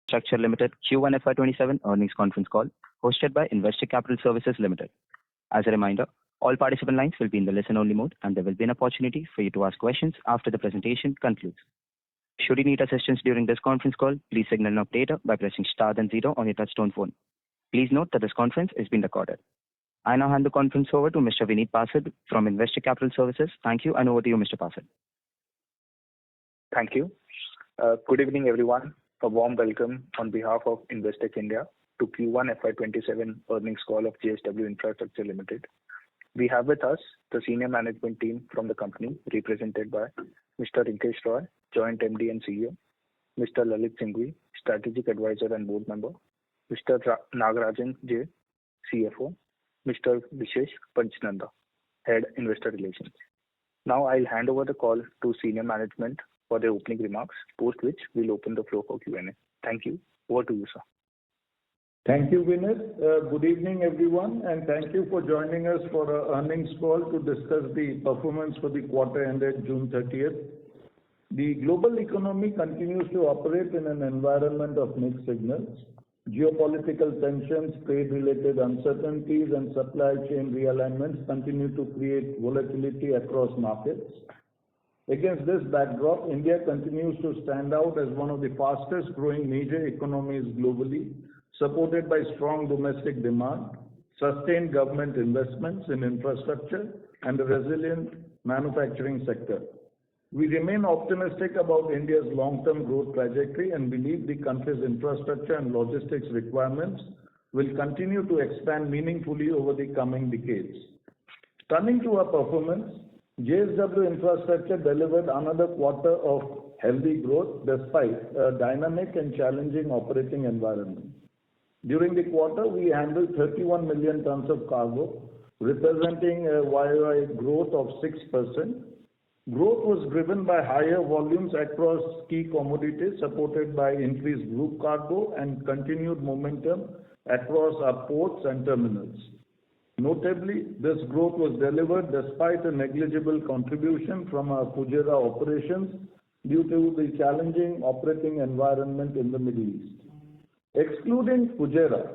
Infrastructure Limited Q1 FY27 earnings conference call hosted by Investec Capital Services Limited. As a reminder, all participant lines will be in the listen-only mode, and there will be an opportunity for you to ask questions after the presentation concludes. Should you need assistance during this conference call, please signal an operator by pressing star then 0 on your touchtone phone. Please note that this conference is being recorded. I now hand the conference over to Mr. Vineet Pasid from Investec Capital Services. Thank you, and over to you, Mr. Pasid. Thank you. Good evening, everyone. A warm welcome on behalf of Investec India to Q1 FY27 earnings call of JSW Infrastructure Limited. We have with us the senior management team from the company, represented by Mr. Rinkesh Roy, Joint MD and CEO, Mr. Lalit Singhvi, Strategic Advisor and Board Member, Mr. Nagarajan J, CFO, Mr. Vishesh Panchnanda, Head Investor Relations. Now I'll hand over the call to senior management for their opening remarks, post which we'll open the floor for Q&A. Thank you. Over to you, sir. Thank you, Vineet. Good evening, everyone, and thank you for joining us for our earnings call to discuss the performance for the quarter ended June 30th. The global economy continues to operate in an environment of mixed signals. Geopolitical tensions, trade-related uncertainties, and supply chain realignments continue to create volatility across markets. Against this backdrop, India continues to stand out as one of the fastest growing major economies globally, supported by strong domestic demand, sustained government investments in infrastructure, and a resilient manufacturing sector. We remain optimistic about India's long-term growth trajectory and believe the country's infrastructure and logistics requirements will continue to expand meaningfully over the coming decades. Turning to our performance, JSW Infrastructure delivered another quarter of healthy growth despite a dynamic and challenging operating environment. During the quarter, we handled 31 million tons of cargo, representing a YOY growth of 6%. Growth was driven by higher volumes across key commodities, supported by increased group cargo and continued momentum across our ports and terminals. Notably, this growth was delivered despite a negligible contribution from our Fujairah operations due to the challenging operating environment in the Middle East. Excluding Fujairah,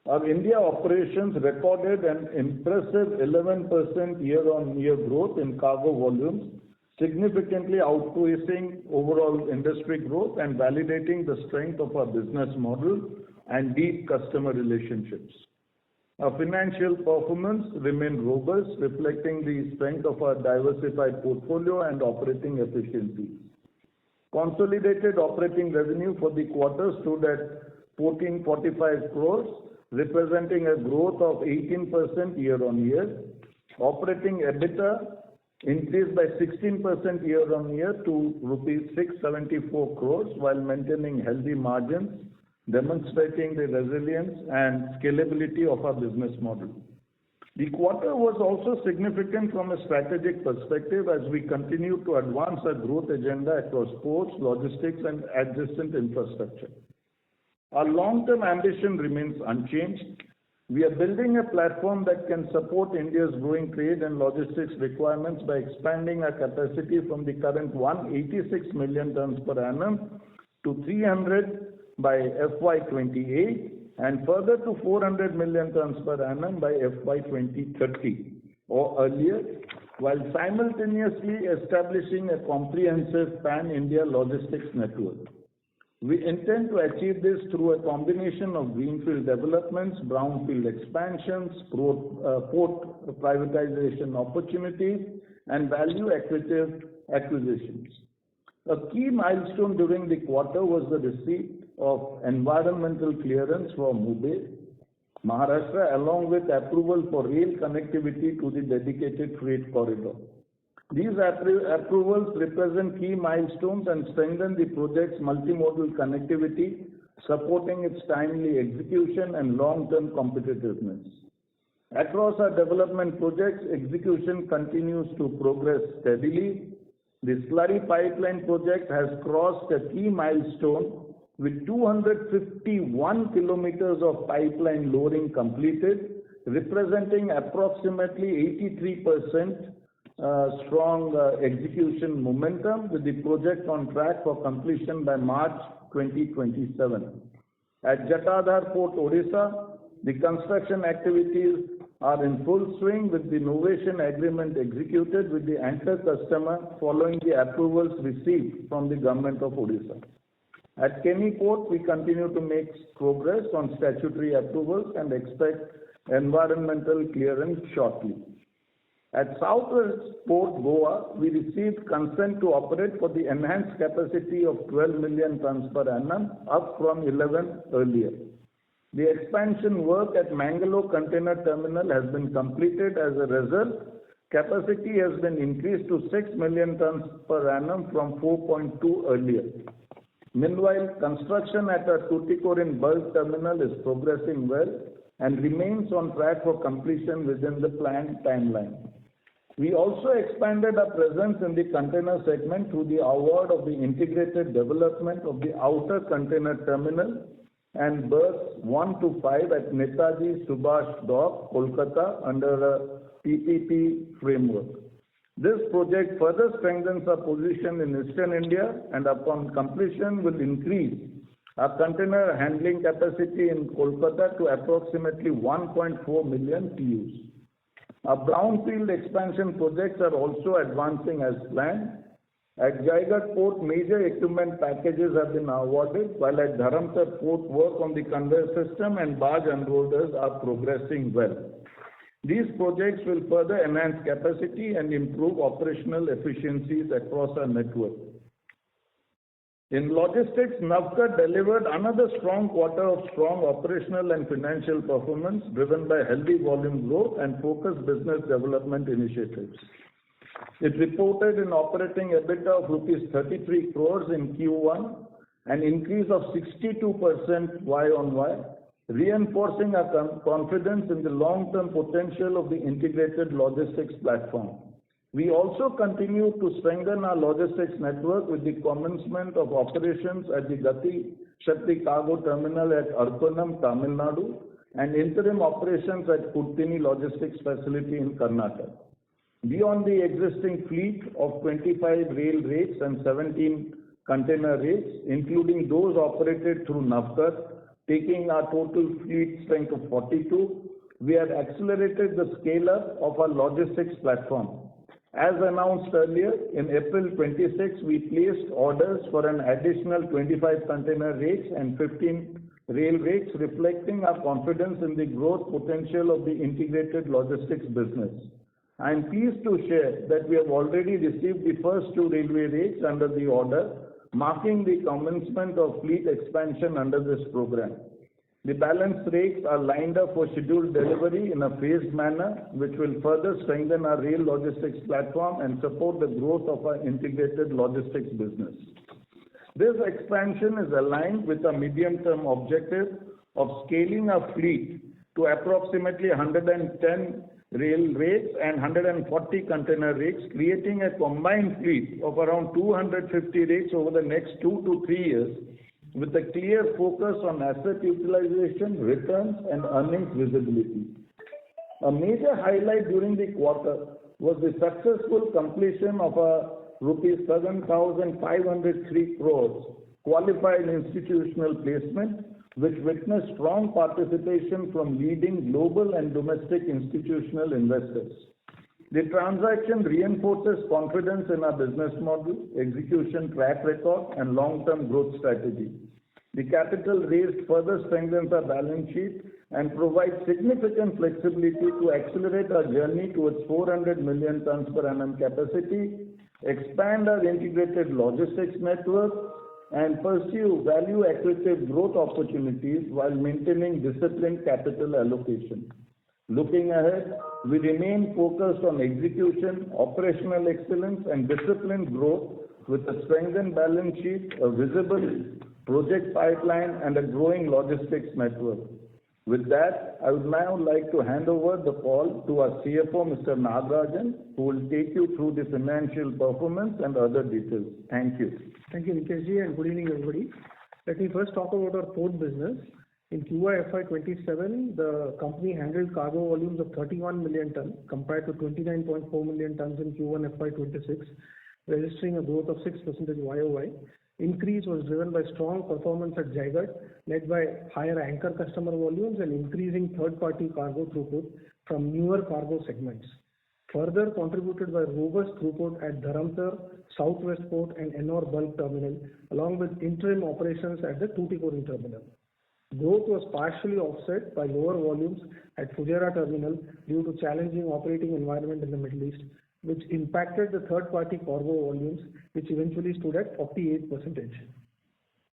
our India operations recorded an impressive 11% year-on-year growth in cargo volumes, significantly outpacing overall industry growth and validating the strength of our business model and deep customer relationships. Our financial performance remained robust, reflecting the strength of our diversified portfolio and operating efficiencies. Consolidated operating revenue for the quarter stood at 1445 crores, representing a growth of 18% year-on-year. Operating EBITDA increased by 16% year-on-year to rupees 674 crores while maintaining healthy margins, demonstrating the resilience and scalability of our business model. The quarter was also significant from a strategic perspective as we continue to advance our growth agenda across ports, logistics, and adjacent infrastructure. Our long-term ambition remains unchanged. We are building a platform that can support India's growing trade and logistics requirements by expanding our capacity from the current 186 million tons per annum to 300 by FY28 and further to 400 million tons per annum by FY2030 or earlier, while simultaneously establishing a comprehensive pan-India logistics network. We intend to achieve this through a combination of greenfield developments, brownfield expansions, port privatization opportunities, and value-accretive acquisitions. A key milestone during the quarter was the receipt of environmental clearance from Mumbai, Maharashtra, along with approval for rail connectivity to the dedicated freight corridor. These approvals represent key milestones and strengthen the project's multimodal connectivity, supporting its timely execution and long-term competitiveness. Across our development projects, execution continues to progress steadily. The slurry pipeline project has crossed a key milestone with 251 kilometers of pipeline loading completed, representing approximately 83% strong execution momentum with the project on track for completion by March 2027. At Jatadhar Port, Odisha, the construction activities are in full swing with the novation agreement executed with the anchor customer following the approvals received from the government of Odisha. At Keni Port, we continue to make progress on statutory approvals and expect environmental clearance shortly. At Southwest Port, Goa, we received consent to operate for the enhanced capacity of 12 million tons per annum, up from 11 earlier. The expansion work at Mangalore Container Terminal has been completed. As a result, capacity has been increased to 6 million tons per annum from 4.2 earlier. Meanwhile, construction at our Tuticorin bulk terminal is progressing well and remains on track for completion within the planned timeline. We also expanded our presence in the container segment through the award of the integrated development of the outer container terminal and berths 1 to 5 at Netaji Subhash Dock, Kolkata, under a PPP framework. This project further strengthens our position in Eastern India and upon completion will increase our container handling capacity in Kolkata to approximately 1.4 million TEUs. Our brownfield expansion projects are also advancing as planned. At Jaigarh Port, major equipment packages have been awarded, while at Dharamtar Port, work on the conveyor system and barge unloaders are progressing well. These projects will further enhance capacity and improve operational efficiencies across our network. In logistics, Navkar delivered another strong quarter of strong operational and financial performance driven by healthy volume growth and focused business development initiatives. It reported an operating EBITDA of rupees 33 crores in Q1, an increase of 62% Y-on-Y, reinforcing our confidence in the long-term potential of the integrated logistics platform. We also continue to strengthen our logistics network with the commencement of operations at the Gati Shakti Cargo Terminal at Arpanam, Tamil Nadu, and interim operations at Puttini Logistics Facility in Karnataka. Beyond the existing fleet of 25 rail rakes and 17 container rakes, including those operated through Navkar, taking our total fleet strength to 42, we have accelerated the scale-up of our logistics platform. As announced earlier, in April 26, we placed orders for an additional 25 container rakes and 15 rail rakes, reflecting our confidence in the growth potential of the integrated logistics business. I am pleased to share that we have already received the first 2 railway rakes under the order, marking the commencement of fleet expansion under this program. The balanced rakes are lined up for scheduled delivery in a phased manner, which will further strengthen our rail logistics platform and support the growth of our integrated logistics business. This expansion is aligned with a medium-term objective of scaling our fleet to approximately 110 rail rakes and 140 container rakes, creating a combined fleet of around 250 rakes over the next 2 to 3 years, with a clear focus on asset utilization, returns, and earnings visibility. A major highlight during the quarter was the successful completion of a rupees 7,503 crores qualified institutional placement, which witnessed strong participation from leading global and domestic institutional investors. The transaction reinforces confidence in our business model, execution track record, and long-term growth strategy. The capital raised further strengthens our balance sheet and provides significant flexibility to accelerate our journey towards 400 million tons per annum capacity, expand our integrated logistics network, and pursue value-accretive growth opportunities while maintaining disciplined capital allocation. Looking ahead, we remain focused on execution, operational excellence, and disciplined growth with a strengthened balance sheet, a visible project pipeline, and a growing logistics network. With that, I would now like to hand over the call to our CFO, Mr. Nagarajan, who will take you through the financial performance and other details. Thank you. Thank you, Nikeshji, and good evening, everybody. Let me first talk about our port business. In Q1 FY27, the company handled cargo volumes of 31 million tons compared to 29.4 million tons in Q1 FY26, registering a growth of 6% YOY. Increase was driven by strong performance at Jaigarh, led by higher anchor customer volumes and increasing third-party cargo throughput from newer cargo segments. Further contributed by robust throughput at Dharamtar, Southwest Port and Ennore Bulk Terminal, along with interim operations at the Tuticorin Terminal. Growth was partially offset by lower volumes at Fujairah Terminal due to challenging operating environment in the Middle East, which impacted the third-party cargo volumes, which eventually stood at 48%.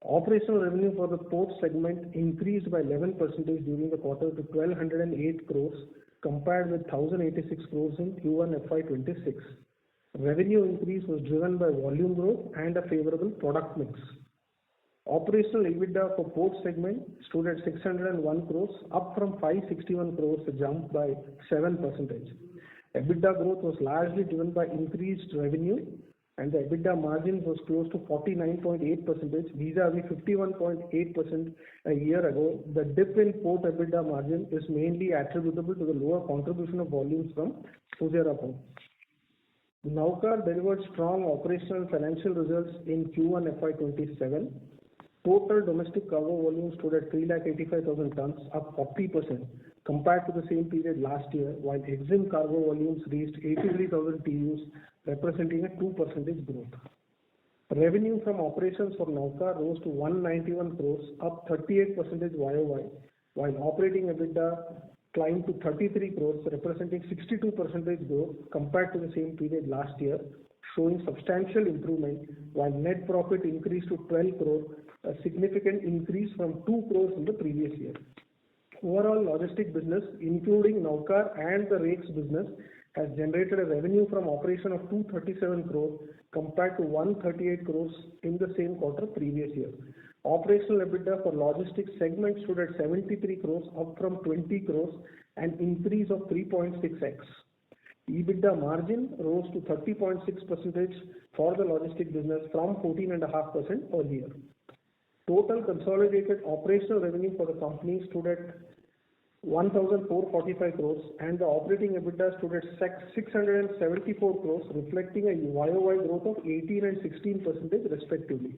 Operational revenue for the port segment increased by 11% during the quarter to 1,208 crores, compared with 1,086 crores in Q1 FY26. Revenue increase was driven by volume growth and a favorable product mix. Operational EBITDA for port segment stood at 601 crores, up from 561 crores, a jump by 7%. EBITDA growth was largely driven by increased revenue, and the EBITDA margin was close to 49.8% vis-a-vis 51.8% a year ago. The dip in port EBITDA margin is mainly attributable to the lower contribution of volumes from Fujairah Port. Navkar delivered strong operational and financial results in Q1 FY27. Total domestic cargo volume stood at 385,000 tons, up 40% compared to the same period last year, while EXIM cargo volumes reached 83,000 TEUs, representing a 2% growth. Revenue from operations for Navkar rose to 191 crores, up 38% YOY, while operating EBITDA climbed to 33 crores, representing 62% growth compared to the same period last year, showing substantial improvement, while net profit increased to 12 crores, a significant increase from 2 crores in the previous year. Overall, logistic business, including Navkar and the rakes business, has generated a revenue from operation of 237 crores compared to 138 crores in the same quarter previous year. Operational EBITDA for logistics segment stood at 73 crores, up from 20 crores, an increase of 3.6x. EBITDA margin rose to 30.6% for the logistic business from 14.5% earlier. Total consolidated operational revenue for the company stood at 1,445 crores and the operating EBITDA stood at 674 crores, reflecting a YOY growth of 18 and 16% respectively.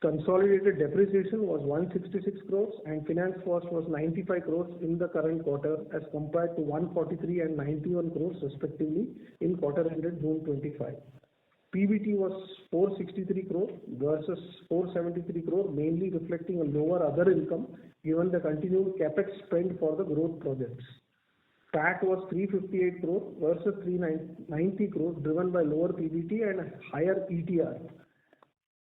Consolidated depreciation was 166 crores and finance cost was 95 crores in the current quarter as compared to 143 and 91 crores respectively in quarter ended June 25. PBT was 463 crore versus 473 crore, mainly reflecting a lower other income given the continued capex spend for the growth projects. PAT was 358 crore versus 390 crore, driven by lower PBT and higher ETR.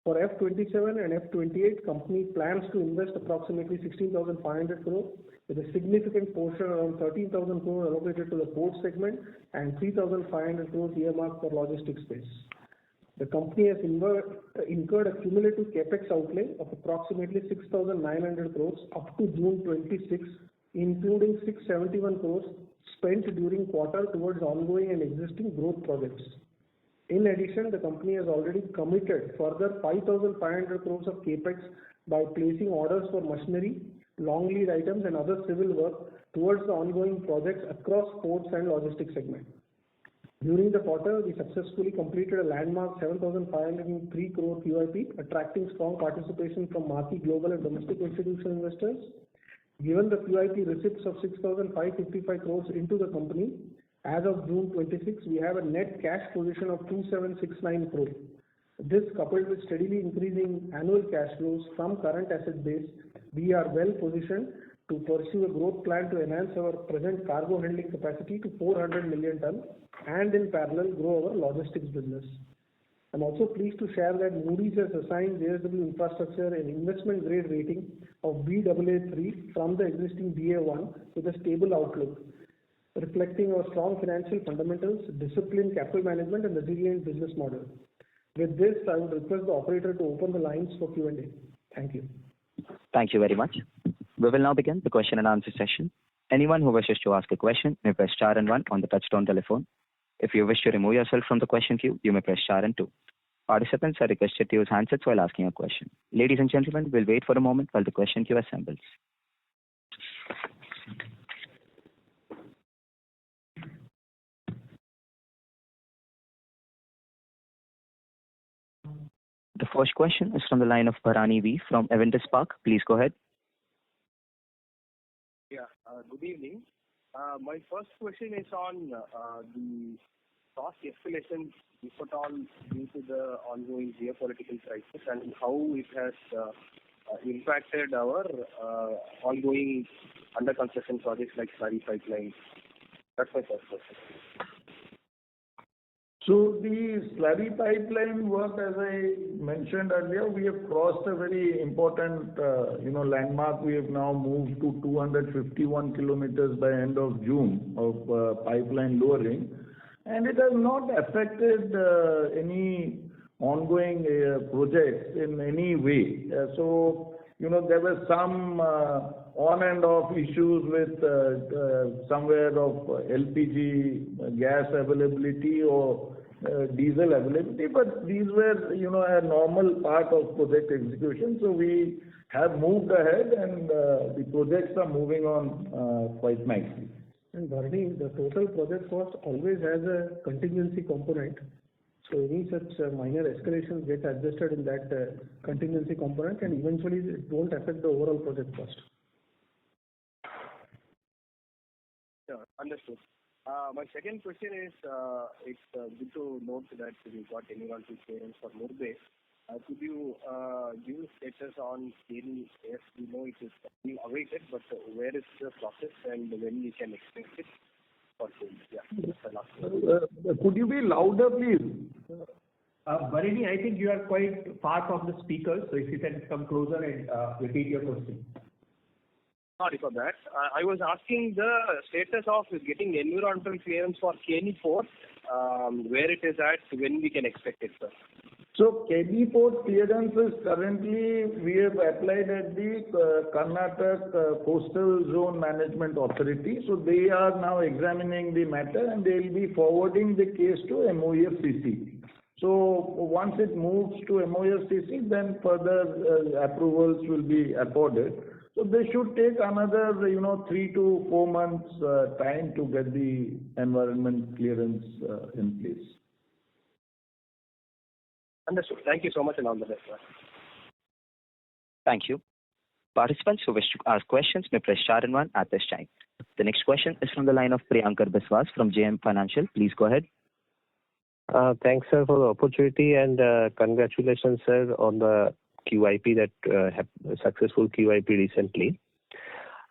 For F27 and F28, company plans to invest approximately 16,500 crore, with a significant portion around 13,000 crore allocated to the port segment and 3,500 crore earmarked for logistics space. The company has incurred a cumulative capex outlay of approximately 6,900 crores up to June 26, including 671 crores spent during quarter towards ongoing and existing growth projects. In addition, the company has already committed further 5,500 crores of capex by placing orders for machinery, long lead items and other civil work towards the ongoing projects across ports and logistics segment. During the quarter, we successfully completed a landmark 7,503 crore QIP, attracting strong participation from marquee global and domestic institutional investors. Given the QIP receipts of 6,555 crores into the company, as of June 26, we have a net cash position of 2,769 crore. This, coupled with steadily increasing annual cash flows from current asset base, we are well positioned to pursue a growth plan to enhance our present cargo handling capacity to 400 million tons and in parallel grow our logistics business. I'm also pleased to share that Moody's has assigned JSW Infrastructure an investment grade rating of Baa3 from the existing Ba1 with a stable outlook, reflecting our strong financial fundamentals, disciplined capital management and resilient business model. With this, I would request the operator to open the lines for Q&A. Thank you. Thank you very much. We will now begin the question and answer session. Anyone who wishes to ask a question may press star and 1 on the touchtone telephone. If you wish to remove yourself from the question queue, you may press star and 2. Participants are requested to use handsets while asking a question. Ladies and gentlemen, we'll wait for a moment while the question queue assembles. The first question is from the line of Bharani V from Avendus Spark. Please go ahead. Yeah, good evening. My first question is on the cost escalation, if at all, due to the ongoing geopolitical crisis and how it has impacted our ongoing under construction projects like slurry pipelines. That's my first question. So the slurry pipeline work, as I mentioned earlier, we have crossed a very important, landmark. We have now moved to 251 kilometers by end of June of pipeline lowering, and it has not affected any ongoing projects in any way. There were some on and off issues with somewhere of LPG gas availability or diesel availability, but these were, a normal part of project execution. So we have moved ahead and the projects are moving on quite nicely. And Bharani, the total project cost always has a contingency component. So any such minor escalations get adjusted in that contingency component, and eventually it won't affect the overall project cost. Sure, understood. My second question is, it's good to note that we got environmental clearance for Murbe. Could you give status on KD? Yes, we know it is being awaited, but where is the process and when we can expect it? Could you be louder, please? Bharani, I think you are quite far from the speaker, so if you can come closer and repeat your question. Sorry for that. I was asking the status of getting environmental clearance for KD Port, where it is at, when we can expect it, sir. So KD Port clearance is currently, we have applied at the Karnataka Coastal Zone Management Authority. So they are now examining the matter and they will be forwarding the case to MOEFCC. So once it moves to MOEFCC, then further approvals will be accorded. So they should take another, 3 to 4 months time to get the environment clearance in place. Understood. Thank you so much and all the best, sir. Thank you. Participants who wish to ask questions may press star and one at this time. The next question is from the line of Priyankar Biswas from JM Financial. Please go ahead. Thanks, sir, for the opportunity and congratulations, sir, on the QIP that successful QIP recently.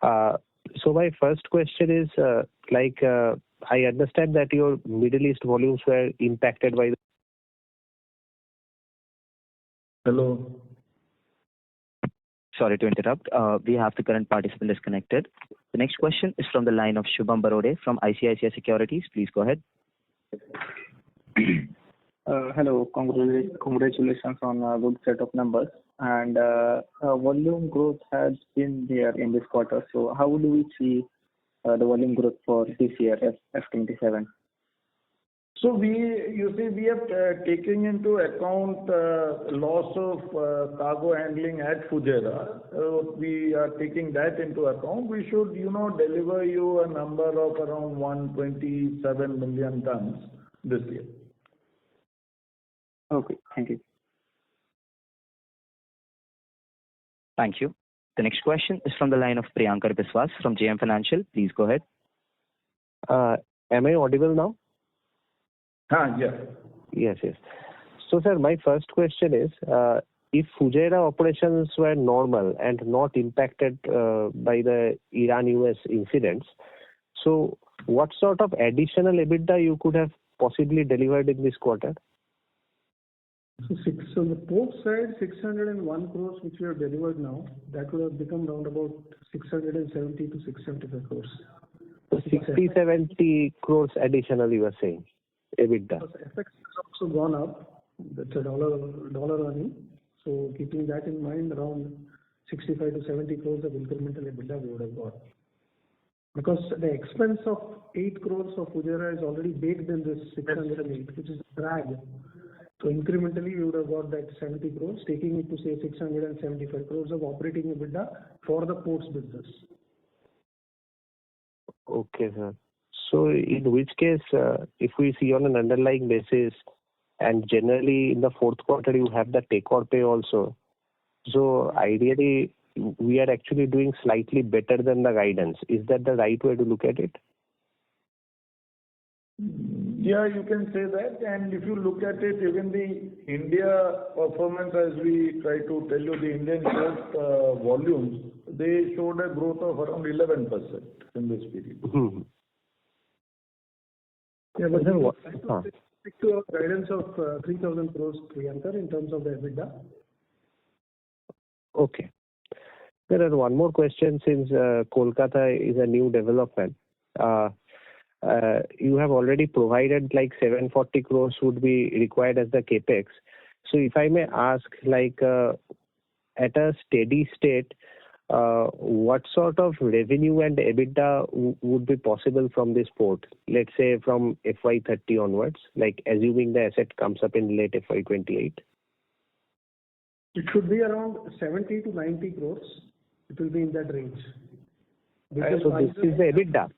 So my first question is, I understand that your Middle East volumes were impacted by the... Hello. Sorry to interrupt. We have the current participant disconnected. The next question is from the line of Shubham Barode from ICICI Securities. Please go ahead. Hello. Congratulations on a good set of numbers. And volume growth has been there in this quarter. So how do we see the volume growth for this year, F27? So we have taken into account loss of cargo handling at Fujairah. We are taking that into account. We should, deliver you a number of around 127 million tons this year. Okay, thank you. Thank you. The next question is from the line of Priyankar Biswas from JM Financial. Please go ahead. Am I audible now? Yes. Yes. So, sir, my first question is, if Fujairah operations were normal and not impacted by the Iran-US incidents, so what sort of additional EBITDA you could have possibly delivered in this quarter? So the port side, 601 crores, which we have delivered now, that would have become round about 670 to 675 crores. So 60-70 crores additional, you were saying, EBITDA. FX has also gone up. That's a dollar earning. So keeping that in mind, around 65 to 70 crores of incremental EBITDA we would have got. Because the expense of 8 crores of Fujairah is already baked in this 608, which is a drag. So incrementally, we would have got that 70 crores, taking it to say 675 crores of operating EBITDA for the ports business. Okay, sir. So in which case, if we see on an underlying basis, and generally in the fourth quarter you have the take or pay also. So ideally, we are actually doing slightly better than the guidance. Is that the right way to look at it? Yeah, you can say that. And if you look at it, even the India performance, as we try to tell you, the Indian port volumes, they showed a growth of around 11% in this period. Hmm. Yeah, but Sir, what? stick to our guidance of 3,000 crores, Priyankar, in terms of the EBITDA. Okay. There are one more question since Kolkata is a new development. You have already provided like 740 crores would be required as the capex. So if I may ask, like at a steady state, what sort of revenue and EBITDA would be possible from this port? Let's say from FY30 onwards, like assuming the asset comes up in late FY28. It should be around 70 to 90 crores. It will be in that range. So this is the EBITDA.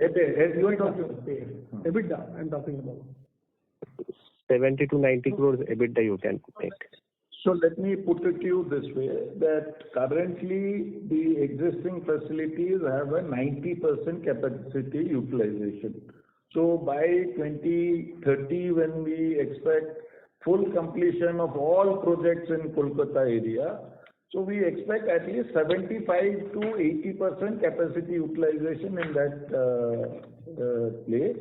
EBITDA, I'm talking about. 70 to 90 crores EBITDA you can make. So let me put it to you this way, that currently the existing facilities have a 90% capacity utilization. So by 2030, when we expect full completion of all projects in Kolkata area, so we expect at least 75 to 80% capacity utilization in that place.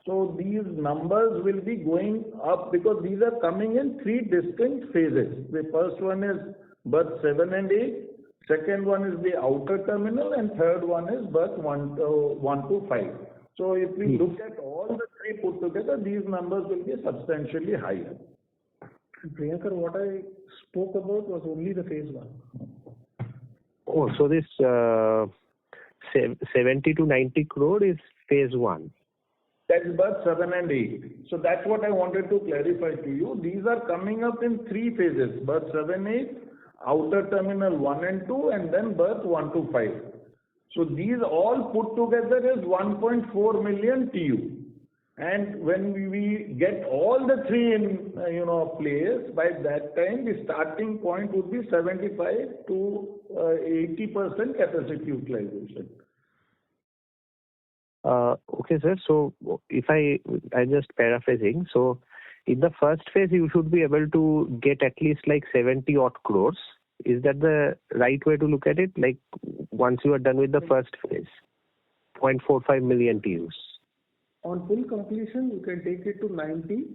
So these numbers will be going up because these are coming in three distinct phases. The first one is berth 7 and 8, second one is the outer terminal, and third one is berth 1 to 5. So if we look at all the three put together, these numbers will be substantially higher. Priyankar, what I spoke about was only the phase 1. Oh, so this 70 to 90 crore is phase 1. That is berth 7 and 8. So that's what I wanted to clarify to you. These are coming up in three phases: berth 7, 8, outer terminal 1 and 2, and then berth 1 to 5. So these all put together is 1.4 million TEU. And when we get all the three in place, by that time the starting point would be 75 to 80% capacity utilization. Okay, sir. So if I'm just paraphrasing. So in the first phase, you should be able to get at least like 70 odd crores. Is that the right way to look at it? Like once you are done with the first phase, 0.45 million TEUs. On full completion, you can take it to 90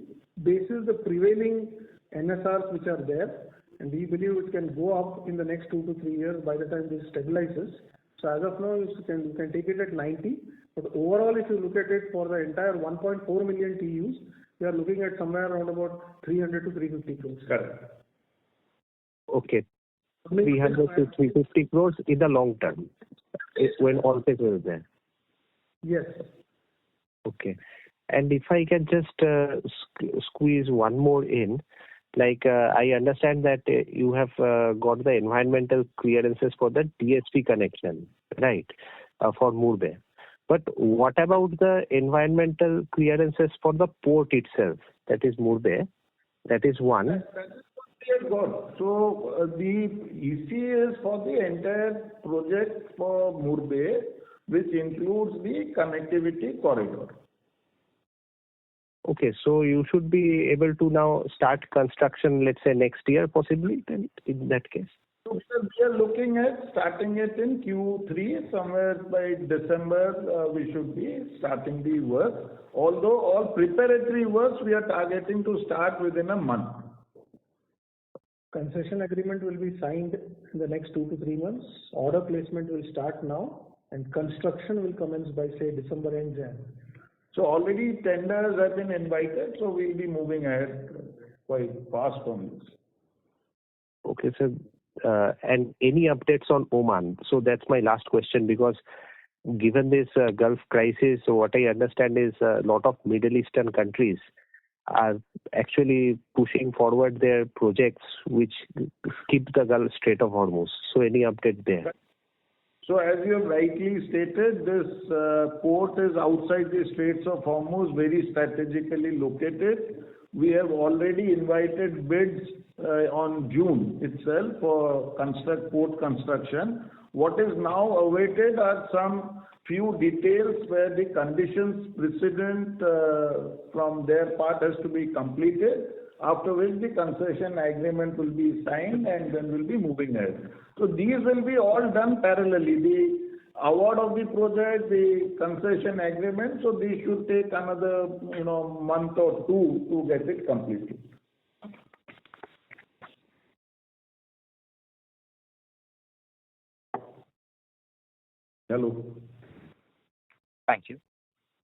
basis the prevailing NSRs which are there, and we believe it can go up in the next 2 to 3 years by the time this stabilizes. So as of now, you can take it at 90. But overall, if you look at it for the entire 1.4 million TEUs, we are looking at somewhere around about 300 to 350 crores. Correct. Okay. 300 to 350 crores in the long term, when all phases are there. Yes. Okay. And if I can just squeeze one more in, like I understand that you have got the environmental clearances for the DSP connection, right, for Murbe. But what about the environmental clearances for the port itself, that is Murbe? That is one. So the EC is for the entire project for Murbe, which includes the connectivity corridor. Okay, so you should be able to now start construction, let's say next year possibly, then in that case? So we are looking at starting it in Q3, somewhere by December we should be starting the work. Although all preparatory works we are targeting to start within a month. Concession agreement will be signed in the next 2 to 3 months. Order placement will start now, and construction will commence by say December and January. So already tenders have been invited, so we'll be moving ahead quite fast on this. Okay, sir. And any updates on Oman? So that's my last question, because given this Gulf crisis, so what I understand is a lot of Middle Eastern countries are actually pushing forward their projects which keep the Gulf Strait of Hormuz. So any update there? So as you have rightly stated, this port is outside the Straits of Hormuz, very strategically located. we have already invited bids on June itself for port construction. What is now awaited are some few details where the conditions precedent from their part has to be completed, after which the concession agreement will be signed and then we'll be moving ahead. So these will be all done parallelly. The award of the project, the concession agreement, so these should take another month or two to get it completed. Hello. Thank you.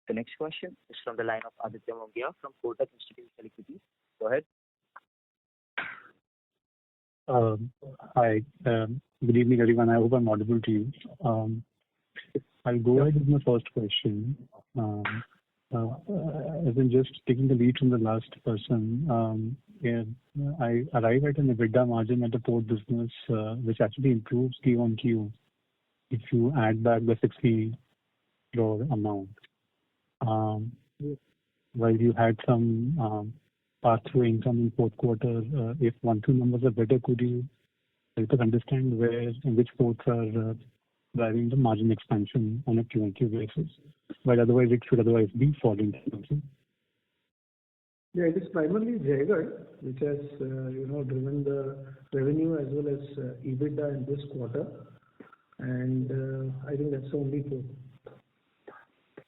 The next question is from the line of Aditya Mongia from Kotak Institutional Equities. Go ahead. Hi. Good evening, everyone. I hope I'm audible to you. I'll go ahead with my first question. I've been just taking the lead from the last person. I arrive at an EBITDA margin at the port business, which actually improves Q on Q if you add back the 60 crore amount. While you had some pass-through income in fourth quarter, if 1, 2 numbers are better, could you help us understand where and which ports are driving the margin expansion on a Q&Q basis, while otherwise it should otherwise be falling? Yeah, it is primarily Jaigarh, which has driven the revenue as well as EBITDA in this quarter, and I think that's the only port.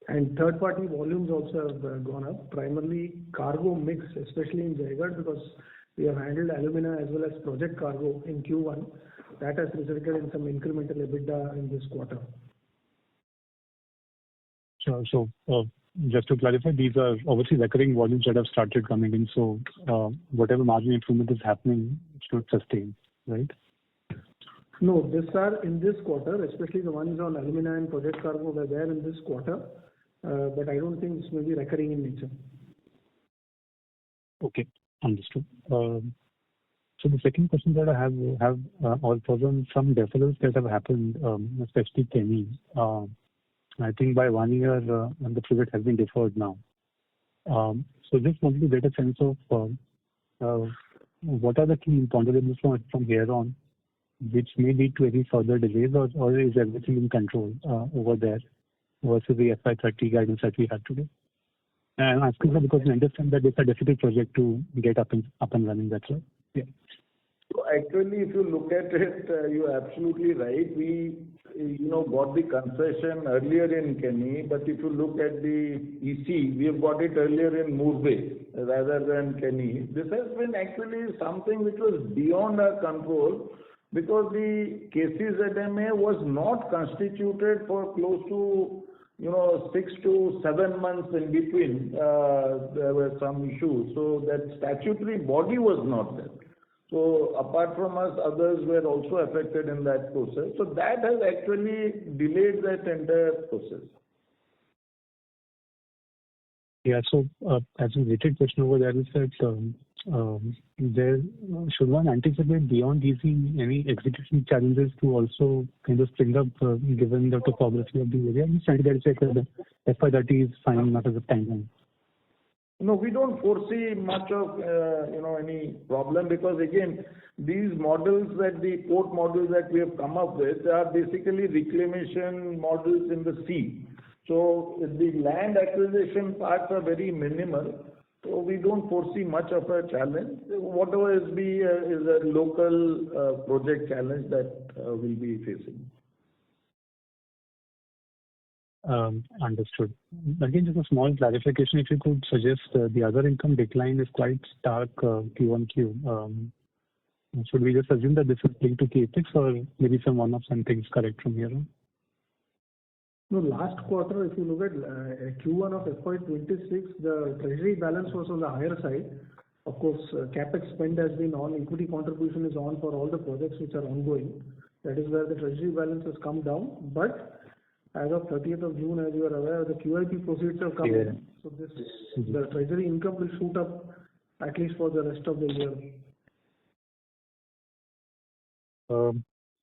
And third-party volumes also have gone up, primarily cargo mix, especially in Jaigarh, because we have handled alumina as well as project cargo in Q1. That has resulted in some incremental EBITDA in this quarter. Sure. So just to clarify, these are obviously recurring volumes that have started coming in. So whatever margin improvement is happening should sustain, right? No, these are in this quarter, especially the ones on alumina and project cargo were there in this quarter. But I don't think this may be recurring in nature. Okay, understood. So the second question that I have also on some deferrals that have happened, especially Keni. I think by 1 year, the project has been deferred now. So just wanted to get a sense of what are the key imponderables from here on, which may lead to any further delays, or is everything in control over there versus the FY30 guidance that we had today? And I'm asking because I understand that it's a difficult project to get up and running. That's right. Yeah. So actually, if you look at it, you're absolutely right. We, got the concession earlier in Keni, but if you look at the EC, we have got it earlier in Murbe rather than Keni. This has been actually something which was beyond our control, because the KCZMA was not constituted for close to 6 to 7 months in between. There were some issues, so that statutory body was not there. So apart from us, others were also affected in that process. So that has actually delayed that entire process. Yeah. So as a related question over there is that there should one anticipate beyond easing any execution challenges to also kind of spring up given the topography of the area? I'm just trying to get a check that the FY30 is fine enough as a timeline. No, we don't foresee much of any problem, because again, these models that the port models that we have come up with are basically reclamation models in the sea. So the land acquisition parts are very minimal. So we don't foresee much of a challenge. Whatever is a local project challenge that we'll be facing. Understood. Again, just a small clarification, if you could suggest the other income decline is quite stark Q1Q. Should we just assume that this is linked to CAPEX, or maybe some one-offs and things correct from here on? No, last quarter, if you look at Q1 of FY26, the treasury balance was on the higher side. Of course, CAPEX spend has been on, equity contribution is on for all the projects which are ongoing. That is where the treasury balance has come down. But as of 30th of June, as you are aware, the QIP proceeds have come in. So the treasury income will shoot up at least for the rest of the year.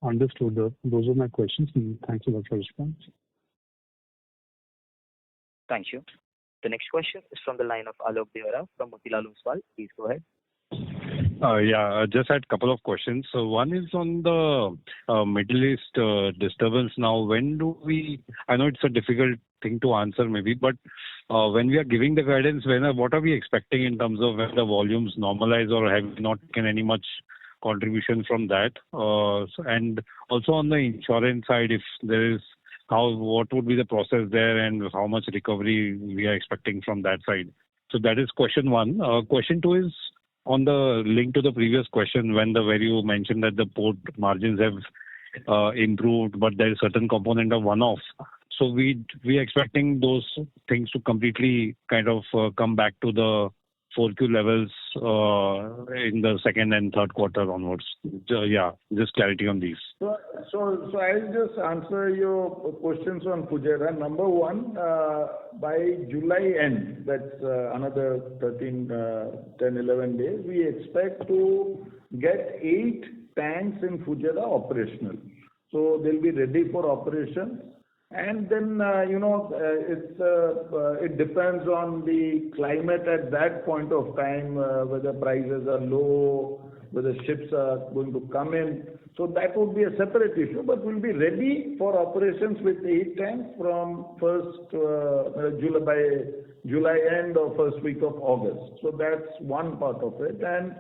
Understood. Those are my questions. Thank you for your response. Thank you. The next question is from the line of Alok Deora from Motilal Oswal. Please go ahead. Yeah, I just had a couple of questions. So one is on the Middle East disturbance now. When do we, I know it's a difficult thing to answer maybe, but when we are giving the guidance, what are we expecting in terms of when the volumes normalize, or have we not taken any much contribution from that? And also on the insurance side, if there is, what would be the process there and how much recovery we are expecting from that side? So that is question one. Question two is on the link to the previous question, where you mentioned that the port margins have improved, but there is certain component of one-off. So we expecting those things to completely kind of come back to the 4Q levels in the second and third quarter onwards. Yeah, just clarity on these. So I'll just answer your questions on Fujairah. Number one, by July end, that's another 10, 11 days, we expect to get 8 tanks in Fujairah operational. So they'll be ready for operation. And then, it depends on the climate at that point of time, whether prices are low, whether ships are going to come in. So that would be a separate issue, but we'll be ready for operations with 8 tanks from July, by July end or first week of August. So that's one part of it. And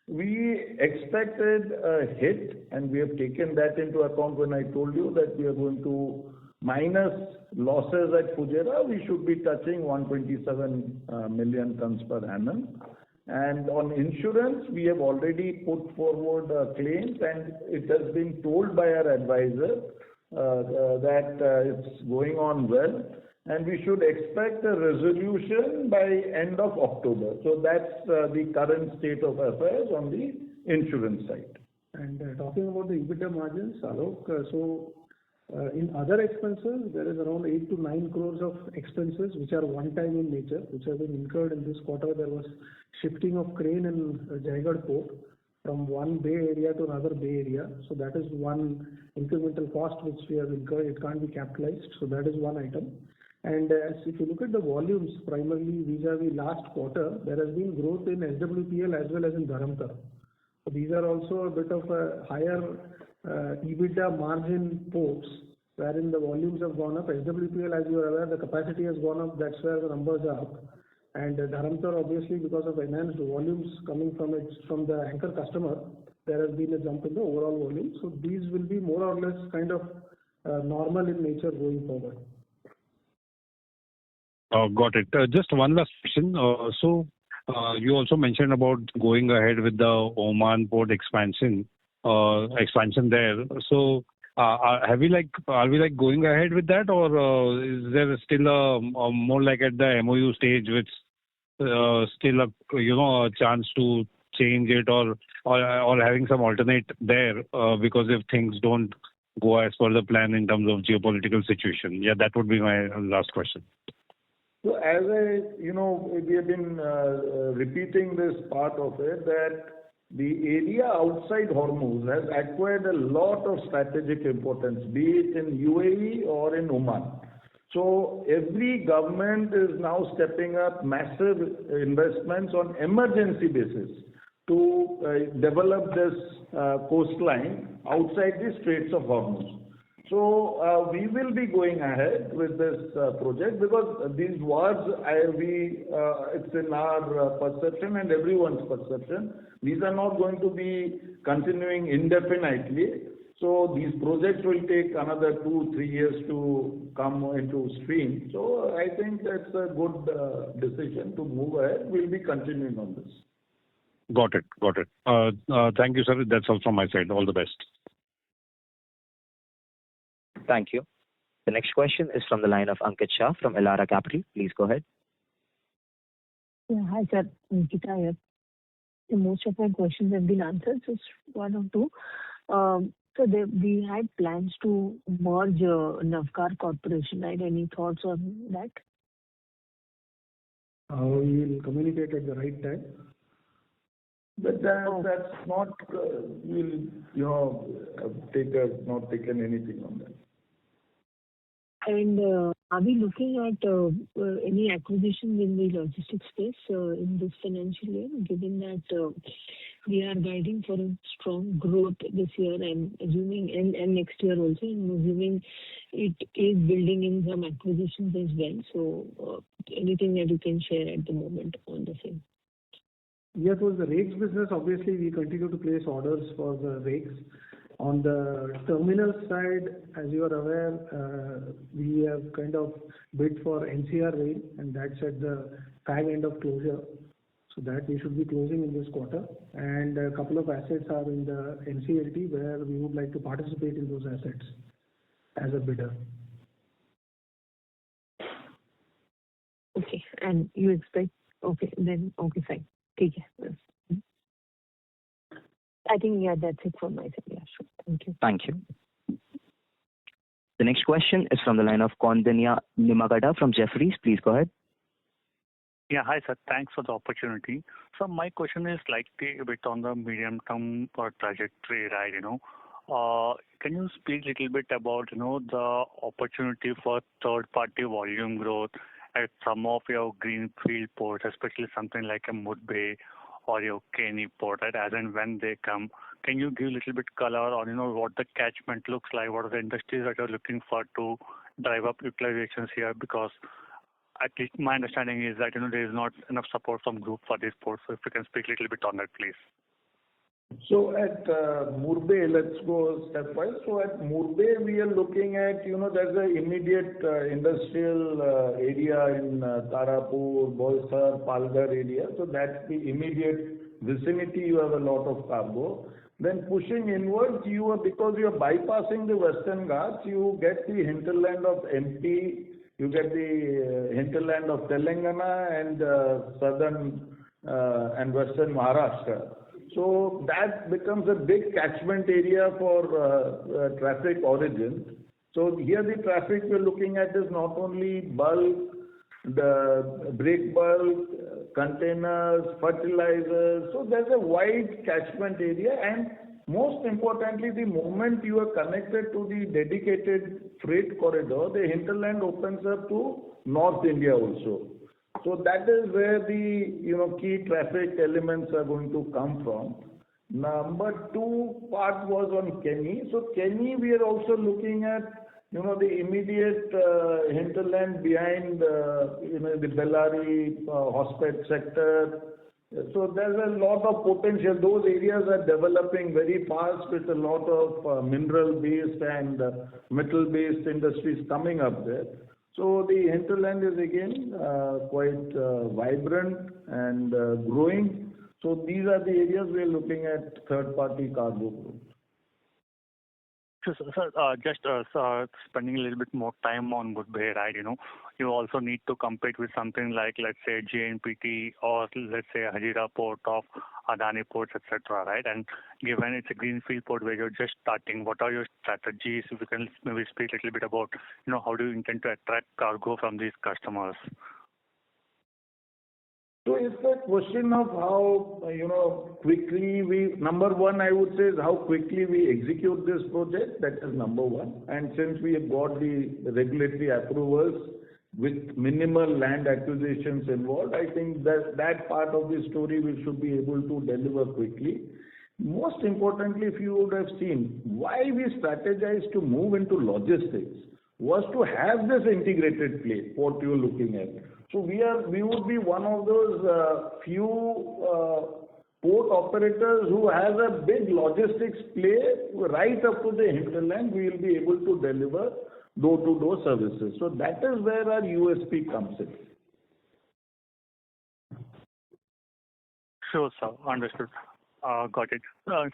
we expected a hit, and we have taken that into account when I told you that we are going to minus losses at Fujairah. We should be touching 127 million tons per annum. And on insurance, we have already put forward claims, and it has been told by our advisor that it's going on well, and we should expect a resolution by end of October. So that's the current state of affairs on the insurance side. And talking about the EBITDA margins, Alok, in other expenses, there is around 8 to 9 crores of expenses which are one-time in nature, which have been incurred in this quarter. There was shifting of crane in Jaigarh port from one bay area to another bay area. So that is one incremental cost which we have incurred. It can't be capitalized. So that is one item. And if you look at the volumes, primarily vis-a-vis last quarter, there has been growth in SWPL as well as in Dharamtar. So these are also a bit of a higher EBITDA margin ports, wherein the volumes have gone up. SWPL, as you are aware, the capacity has gone up. That's where the numbers are up. And Dharamtar, obviously, because of enhanced volumes coming from the anchor customer, there has been a jump in the overall volume. So these will be more or less kind of normal in nature going forward. Got it. Just one last question. You also mentioned about going ahead with the Oman port expansion there. So are we going ahead with that, or is there still a more like at the MOU stage, which still a chance to change it or having some alternate there because if things don't go as per the plan in terms of geopolitical situation? Yeah, that would be my last question. So as we have been repeating this part of it, that the area outside Hormuz has acquired a lot of strategic importance, be it in UAE or in Oman. So every government is now stepping up massive investments on emergency basis to develop this coastline outside the Straits of Hormuz. So we will be going ahead with this project because these wars, it's in our perception and everyone's perception. These are not going to be continuing indefinitely. So these projects will take another 2-3 years to come into stream. So I think that's a good decision to move ahead. We'll be continuing on this. Got it. Thank you, sir. That's all from my side. All the best. Thank you. The next question is from the line of Ankit Shah from Elara Capital. Please go ahead. Yeah, hi, sir. Ankita here. Most of my questions have been answered, just one or two. So we had plans to merge Navkar Corporation, right? Any thoughts on that? We will communicate at the right time. But that's not, we'll, not taken anything on that. Are we looking at any acquisitions in the logistics space in this financial year, given that we are guiding for a strong growth this year and assuming and next year also, and assuming it is building in some acquisitions as well. So, anything that you can share at the moment on the same? Yeah, for the rakes business, obviously, we continue to place orders for the rakes. On the terminal side, as you are aware, we have kind of bid for NCR Rail, and that's at the fag end of closure. So that we should be closing in this quarter. And a couple of assets are in the NCLT, where we would like to participate in those assets as a bidder. Okay, and you expect, okay, then, okay, fine. Take care. I think, yeah, that's it from my side. Yeah, sure. Thank you. Thank you. The next question is from the line of Koundinya Nimmagadda from Jefferies. Please go ahead. Yeah, hi, sir. Thanks for the opportunity. So my question is likely a bit on the medium-term trajectory, right? Can you speak a little bit about, the opportunity for third-party volume growth at some of your greenfield ports, especially something like a Murbe or your Kenny port, right? As and when they come, can you give a little bit color on, what the catchment looks like? What are the industries that you're looking for to drive up utilizations here? Because at least my understanding is that, there is not enough support from group for this port. So if you can speak a little bit on that, please. So at Murbe, let's go stepwise. So at Murbe, we are looking at, there's an immediate industrial area in Tarapur, Boisar, Palghar area. So that's the immediate vicinity. You have a lot of cargo. Then pushing inwards, because you are bypassing the Western Ghats, you get the hinterland of MP, you get the hinterland of Telangana and southern and western Maharashtra. So that becomes a big catchment area for traffic origin. So here the traffic we're looking at is not only bulk, the brake bulk, containers, fertilizers. So there's a wide catchment area, and most importantly, the moment you are connected to the dedicated freight corridor, the hinterland opens up to North India also. So that is where the key traffic elements are going to come from. Number two part was on Kenny. So Kenny, we are also looking at the immediate hinterland behind the Bellary Hospet sector. So there's a lot of potential. Those areas are developing very fast with a lot of mineral-based and metal-based industries coming up there. So the hinterland is again quite vibrant and growing. So these are the areas we are looking at third-party cargo growth. So, sir, just spending a little bit more time on Murbe, right? You also need to compete with something like, let's say, JNPT or let's say Hazira port of Adani ports, etc., right? And given it's a greenfield port where you're just starting, what are your strategies? If you can maybe speak a little bit about, how do you intend to attract cargo from these customers? So it's a question of how, quickly number one, I would say, is how quickly we execute this project. That is number one. And since we have got the regulatory approvals with minimal land acquisitions involved, I think that part of the story we should be able to deliver quickly. Most importantly, if you would have seen, why we strategized to move into logistics was to have this integrated play, what you're looking at. So we would be one of those few port operators who has a big logistics play right up to the hinterland. We will be able to deliver door-to-door services. So that is where our USP comes in. Sure, sir. Understood. Got it.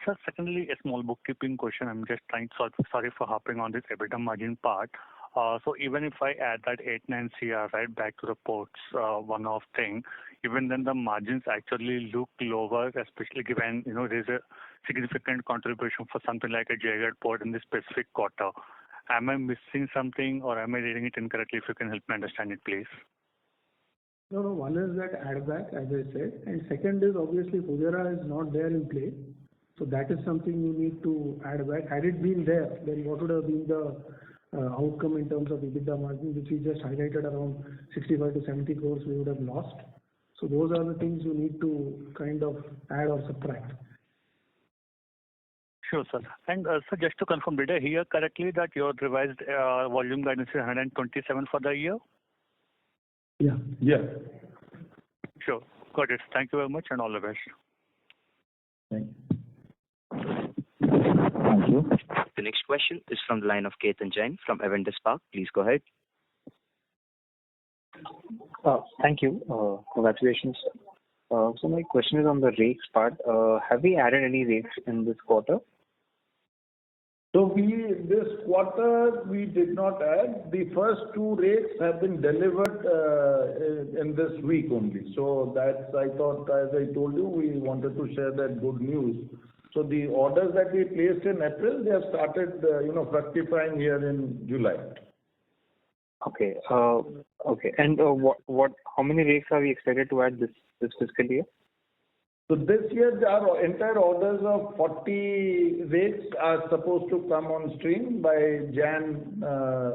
Sir, secondly, a small bookkeeping question. I'm just sorry for hopping on this EBITDA margin part. So even if I add that 8-9 CR right back to the ports one-off thing, even then the margins actually look lower, especially given there's a significant contribution for something like a Jaigarh port in this specific quarter. Am I missing something or am I reading it incorrectly? If you can help me understand it, please. No, one is that add back, as I said, and second is obviously Fujairah is not there in play. So that is something you need to add back. Had it been there, then what would have been the outcome in terms of EBITDA margin, which we just highlighted around 65 to 70 crores we would have lost. So those are the things you need to kind of add or subtract. Sure, sir. And sir, just to confirm, did I hear correctly that your revised volume guidance is 127 for the year? Yeah. Yeah. Sure. Got it. Thank you very much and all the best. Thank you. Thank you. The next question is from the line of Ketan Jain from Avendus Spark. Please go ahead. Thank you. Congratulations. So my question is on the rakes part. Have we added any rakes in this quarter? So this quarter we did not add. The first 2 rakes have been delivered in this week only. So that's, I thought, as I told you, we wanted to share that good news. So the orders that we placed in April, they have started, fructifying here in July. Okay. Okay. And how many rakes are we expected to add this fiscal year? So this year, our entire orders of 40 rakes are supposed to come on stream by Jan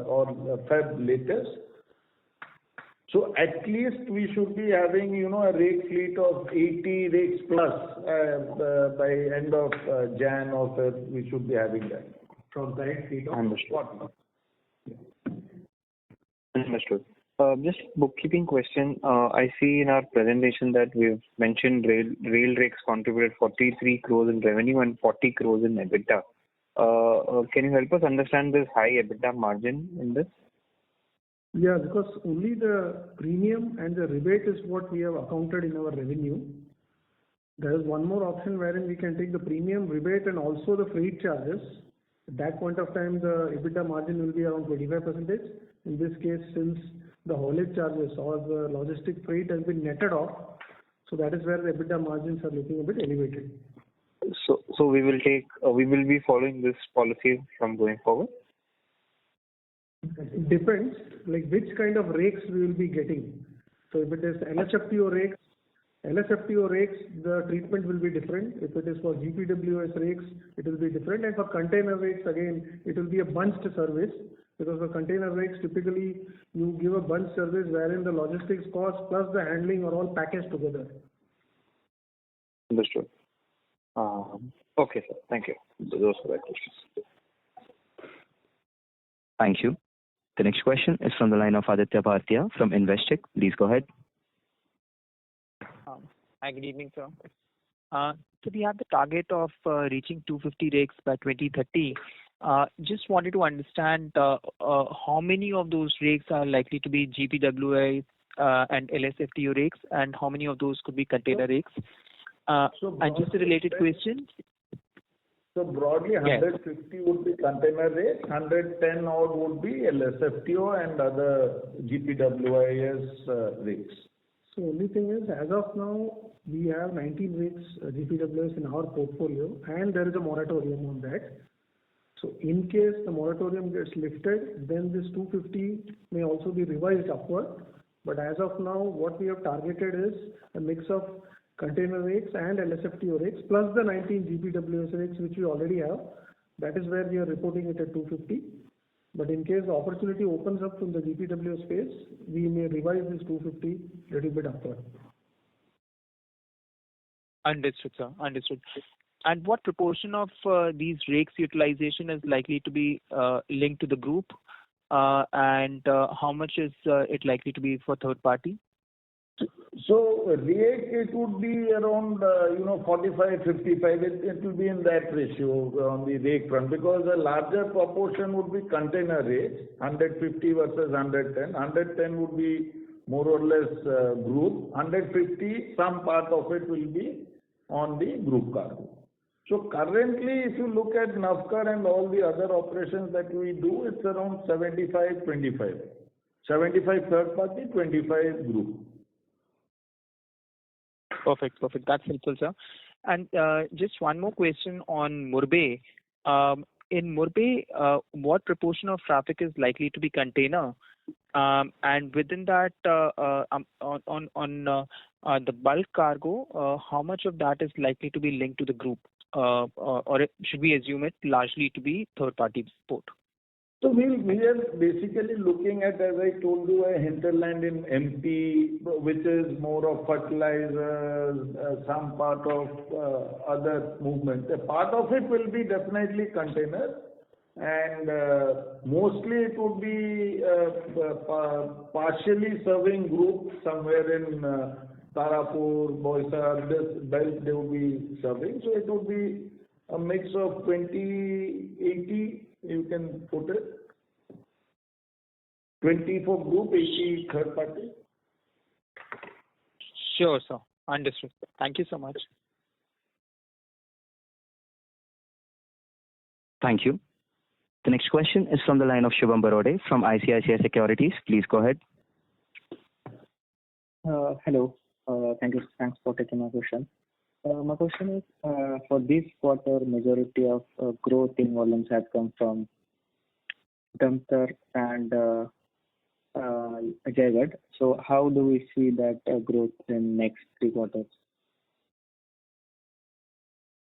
or Feb latest. So at least we should be having, a rake fleet of 80 rakes plus by end of Jan or Feb. We should be having that. From that fleet of Understood. Understood. Just bookkeeping question. I see in our presentation that we've mentioned rail rakes contributed 43 crores in revenue and 40 crores in EBITDA. Can you help us understand this high EBITDA margin in this? Yeah, because only the premium and the rebate is what we have accounted in our revenue. There is one more option wherein we can take the premium, rebate, and also the freight charges. At that point of time, the EBITDA margin will be around 25%. In this case, since the haulage charges or the logistic freight has been netted off, so that is where the EBITDA margins are looking a bit elevated. So we will be following this policy from going forward? It depends, like which kind of rakes we will be getting. So if it is LSFTO rakes, the treatment will be different. If it is for GPWS rakes, it will be different. And for container rakes, again, it will be a bunched service. Because for container rakes, typically you give a bunch service wherein the logistics cost plus the handling are all packaged together. Understood. Okay, sir. Thank you. Those were my questions. Thank you. The next question is from the line of Aditya Bhartia from Investec. Please go ahead. Hi, good evening, sir. So we have the target of reaching 250 rakes by 2030. Just wanted to understand how many of those rakes are likely to be GPWA and LSFTO rakes, and how many of those could be container rakes? And just a related question. So broadly, 150 would be container rakes, 110 odd would be LSFTO and other GPWIS rakes. So only thing is, as of now, we have 19 rakes GPWS in our portfolio, and there is a moratorium on that. So in case the moratorium gets lifted, then this 250 may also be revised upward. But as of now, what we have targeted is a mix of container rakes and LSFTO rakes, plus the 19 GPWS rakes which we already have. That is where we are reporting it at 250. But in case the opportunity opens up from the GPW space, we may revise this 250 a little bit upward. Understood, sir. Understood. And what proportion of these rakes utilization is likely to be linked to the group? And how much is it likely to be for third party? So rake, it would be around 45, 55. It will be in that ratio on the rake front, because a larger proportion would be container rakes, 150 versus 110. 110 would be more or less group. 150, some part of it will be on the group cargo. So currently, if you look at Navkar and all the other operations that we do, it's around 75-25. 75 third party, 25 group. Perfect. That's helpful, sir. And just one more question on Murbe. In Murbe, what proportion of traffic is likely to be container? And within that, on the bulk cargo, how much of that is likely to be linked to the group? Or should we assume it largely to be third party support? So we are basically looking at, as I told you, a hinterland in MP, which is more of fertilizers, some part of other movement. A part of it will be definitely container, and mostly it would be partially serving group somewhere in Tarapur, Boisar, this belt they will be serving. So it would be a mix of 20-80. You can put it 20 for group, 80 third party. Sure, sir. Understood. Thank you so much. Thank you. The next question is from the line of Shubham Barode from ICICI Securities. Please go ahead. Hello. Thanks for taking my question. My question is, for this quarter, majority of growth in volumes has come from dumpster and Jaigarh. So how do we see that growth in next 3 quarters?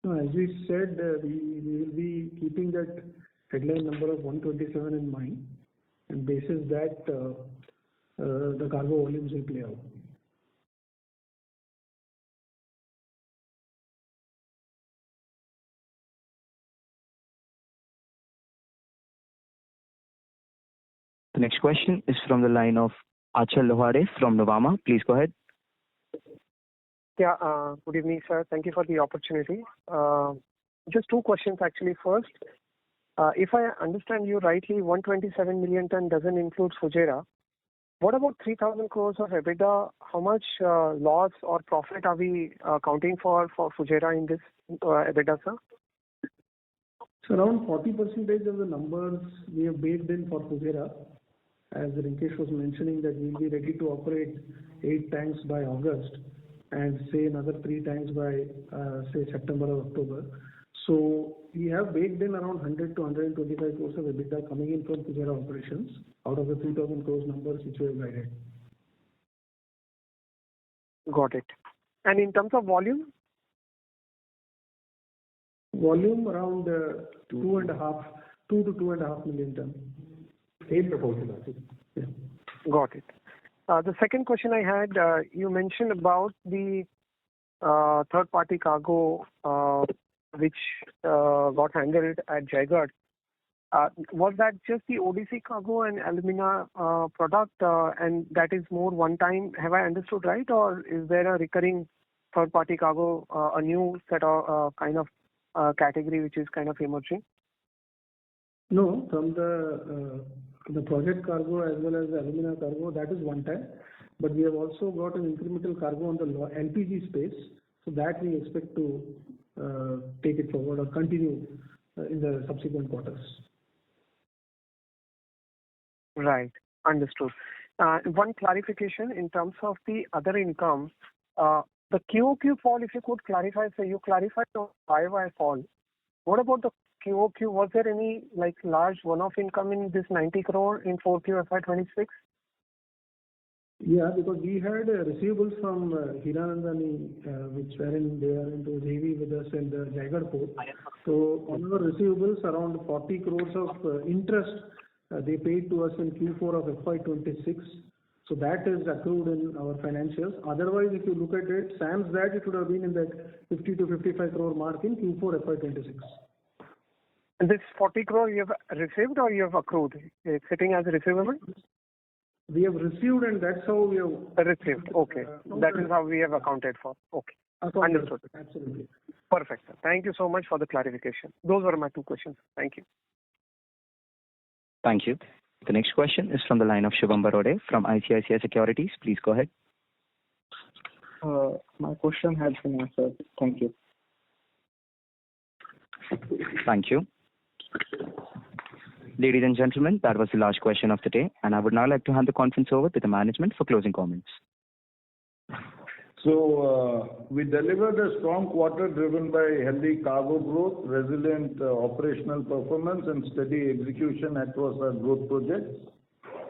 As we said, we will be keeping that headline number of 127 in mind, and basis that the cargo volumes will play out. The next question is from the line of Achal Lohade from Nuvama. Please go ahead. Yeah, good evening, sir. Thank you for the opportunity. Just 2 questions actually. First, if I understand you rightly, 127 million ton doesn't include Fujairah. What about 3,000 crores of EBITDA? How much loss or profit are we counting for Fujairah in this EBITDA, sir? So around 40% of the numbers we have baked in for Fujairah. As Rinkesh was mentioning, that we'll be ready to operate 8 tanks by August and say another 3 tanks by say September or October. So we have baked in around 100 to 125 crores of EBITDA coming in from Fujairah operations out of the 3,000 crores numbers which we have guided. Got it. And in terms of volume? Volume around 2 to 2.5 million ton. Same proportion, I think. Yeah. Got it. The second question I had, you mentioned about the third-party cargo which got handled at Jaigarh. Was that just the ODC cargo and alumina product, and that is more one time? Have I understood right, or is there a recurring third-party cargo, a new set of kind of category which is kind of emerging? No, from the project cargo as well as the alumina cargo, that is one time. But we have also got an incremental cargo on the LPG space, so that we expect to take it forward or continue in the subsequent quarters. Right, understood. One clarification in terms of the other income, the QOQ fall, if you could clarify, so you clarified the YY fall. What about the QOQ? Was there any like large one-off income in this 90 crore in 4Q FY26? Yeah, because we had receivables from Hiranandani, which wherein they are into JV with us in the Jaigarh port. So on our receivables, around 40 crores of interest they paid to us in Q4 of FY26. So that is accrued in our financials. Otherwise, if you look at it, sans that, it would have been in that 50 to 55 crore mark in Q4 FY26. And this 40 crore you have received or you have accrued? It's sitting as a receivable? We have received, and that's how we have received. Okay, that is how we have accounted for. Okay, understood. Absolutely. Perfect, sir. Thank you so much for the clarification. Those were my 2 questions. Thank you. Thank you. The next question is from the line of Shubham Barode from ICICI Securities. Please go ahead. My question has been answered. Thank you. Thank you. Ladies and gentlemen, that was the last question of the day, and I would now like to hand the conference over to the management for closing comments. So we delivered a strong quarter driven by healthy cargo growth, resilient operational performance, and steady execution across our growth projects.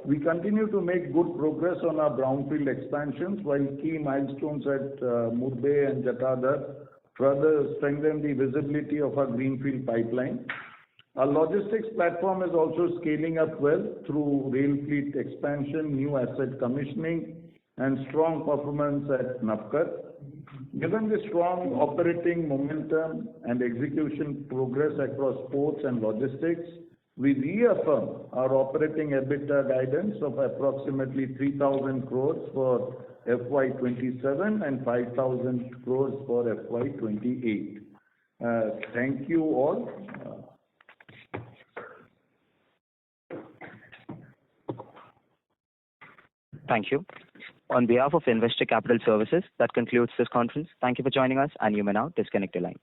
We continue to make good progress on our brownfield expansions, while key milestones at Murbe and Jatadhar further strengthen the visibility of our greenfield pipeline. Our logistics platform is also scaling up well through rail fleet expansion, new asset commissioning, and strong performance at Navkar. Given the strong operating momentum and execution progress across ports and logistics, we reaffirm our operating EBITDA guidance of approximately 3,000 crores for FY27 and 5,000 crores for FY28. Thank you all. Thank you. On behalf of Investec Capital Services, that concludes this conference. Thank you for joining us, and you may now disconnect your lines.